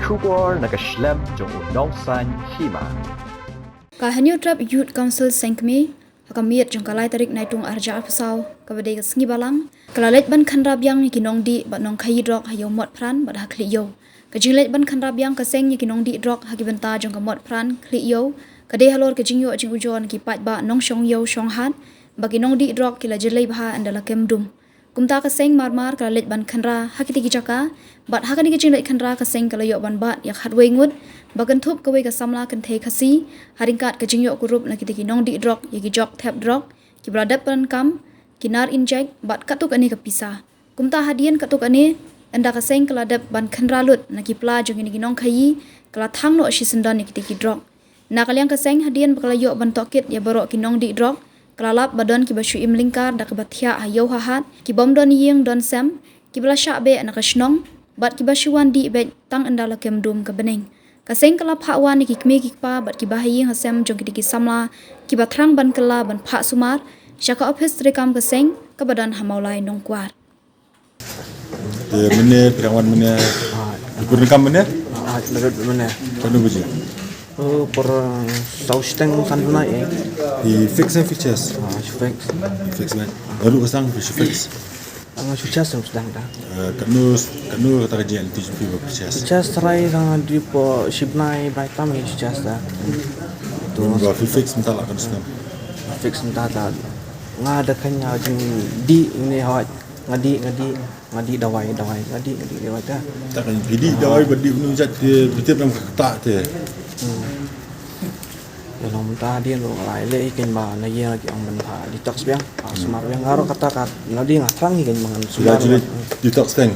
Shubor nakaslem jong unongsan hima. Kahanyo trap Youth Council Sengkmi hakamiet jong kalai tarik naitung arja apsau kabade sngi balang kalalet ban khanrab yang kinong di bat nong khai drok hayo mot pran bat hakli yo kajilet ban khanrab yang kaseng kinong di drok hakibenta jong kamot pran kli yo kade halor kajingyo jing ujon ki pat ba nong shong yo shong han bagi nong di drok kila jelai bha andala kemdum kumta kaseng marmar kalalet ban khanra hakiti kijaka bat hakani kajinglet khanra kaseng kalayo ban bat yak hatwe ngut bagan thup kawe ka samla kan the khasi haringkat kajingyo kurup nakiti kinong di drok yagi jok thap drok ki bradap pan kam kinar inject bat katuk ani kapisa kumta hadian katuk ani anda kaseng kaladap ban khanralut nakipla jong ini kinong khayi kala thangno shi sendan nikiti ki drok nakalyang kaseng hadian bakalayo ban tokit ya borok kinong di drok kalalap badon ki bashu imlingkar dak bathia ayo hahat ki bomdon yeng don sam ki blasha be anakashnong bat ki bashuan di be tang andala kemdum ka beneng kaseng kala phawan ki kme ki pa bat ki bahayi hasem jong ki samla ki bathrang ban kala ban pha sumar shaka office rekam kaseng ka badan hamaulai nongkwar de mene perawan mene ikut rekam mene lagat mana kanu buji per sausteng sanuna di fix and features fix fix man lalu kasang fix ang success sedang dah kanu kata kajian di TV features success try dengan di po shipnai bright time success dah tu gua fix minta lah kan senam fix entah dah ngada kanya jing di ini hawat ngadi dawai ngadi dawai dah tak kan jadi dawai badi unu jat betul dalam ketak tu dalam mentah dia lo lai le ikan ba na ye lagi ang mentah detox biang smart biang ngaro kata kat nadi ngatrang ikan mangan sudah jadi detox tank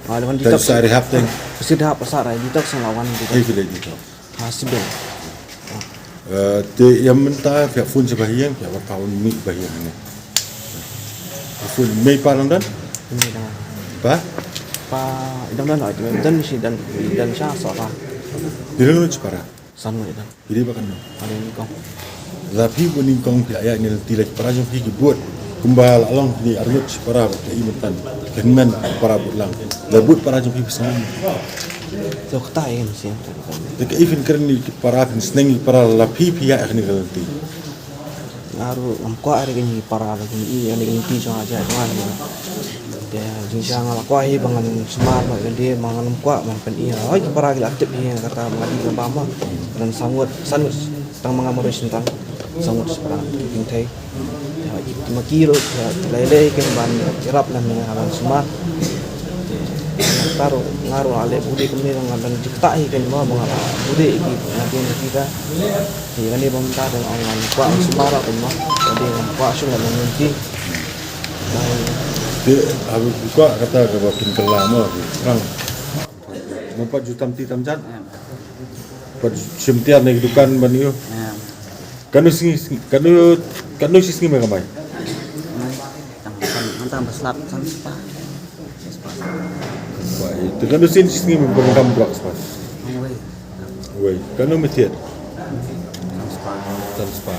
lawan detox detox saya rehab tank pasti dah pasar detox lawan ai village detox hasibel te yang mentah pihak fun sebahagian pihak tahun mi bahagian ni fun mei palang dan ini dah apa pa idam dan ai dan misi dan sya sora dia lu cepara sanu itu jadi bahkan ada ni kau tapi buning kong pihak ayat ni tilai para jom pergi buat kembal along ni armut para pihak imentan kenmen para bulang labut para jom pergi pesan tu kata ini mesti dekat event keren ni para penseneng para lapi pihak ni nanti ngaru amko ada ni para lagi ni yang ni ti so aja tuan dia jingsa ngalako ai bangan smart ba dia mangan amko man pen iya ai para lagi aktif ni kata mengadi ke bama dan sangut tang mengamuri tentang sangut sekarang kintai makiro lele ke ban kirap nan mengaran smart taruh ngaruh ale budi kemni dengan jikta ikan mau mengapa budi iki nanti kita di kan dia meminta dan orang kuat semara pun mah jadi kuat sudah mengunci dia habis buka kata kebakin kelama orang 4 juta tam jan pada semtian ni dukan baniu kanu singi mereka mai mantap beslap sampai itu kanu singi mereka blok spas wei kanu metiat spa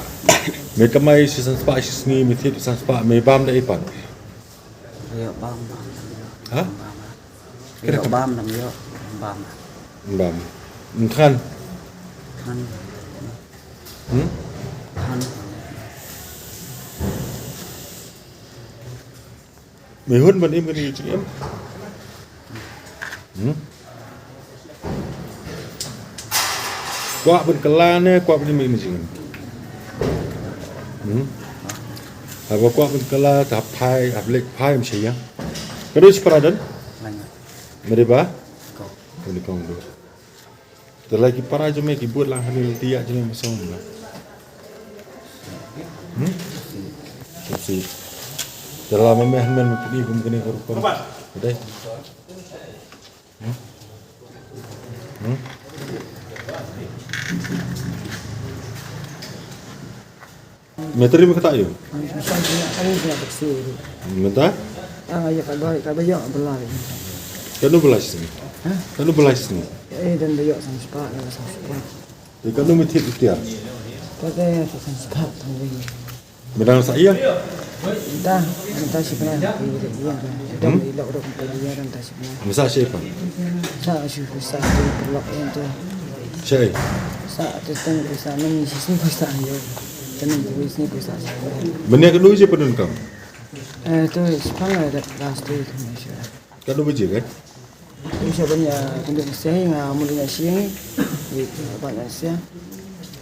mereka mai season spa singi metiat season spa mai bam dah ipan yo bam ha kira bam nam yo bam kan kan mehun ban im kani cingem kuat ban kelane kuat ban im cingem apa kuat ban kela tahap pai ablek pai macam ya kedua separadan mereka kau ni kau tu terlagi para jemaah kibut lah hamil tiak jemaah masuk lah si dalam memang pergi kemana korupon ada metri me kata yo menta ya kada yo belai kanu belas ni kanu belas ni dan yo sampai kanu metit ikhtiar kada sampai tangwi medang saya entah sebenarnya dia dan ilok dok dia dan entah sebenarnya Masa siapa? saya susah tu pelak itu Siapa? saya tu tengok bisa ni sisi bisa ya tenang tu sini bisa Mana kedua je penun kamu? tu sepanjang ada last day tu macam Kedua je kan? Bisa banyak untuk saya mulai siang itu banyak siang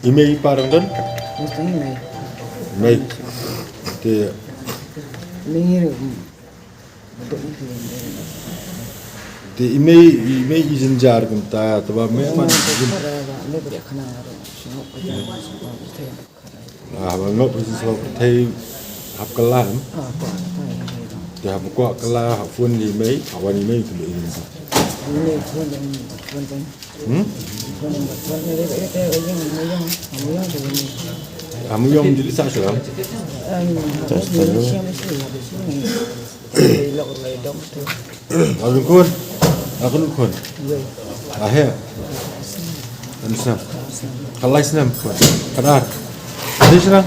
Email parang dan? mesti ni Baik. Te ni untuk itu te email izin jar kunta taba me man ni boleh kena semua kerja ngop so thai hap kalam apa te hap ko kala fun email awan email tu ini ini pun hmm pun ni dia yang tu ni amu yom jadi sa salam siang mesti habis ni ilok lagi dok tu akun kun ahya ansa kalai snam kadar Adisna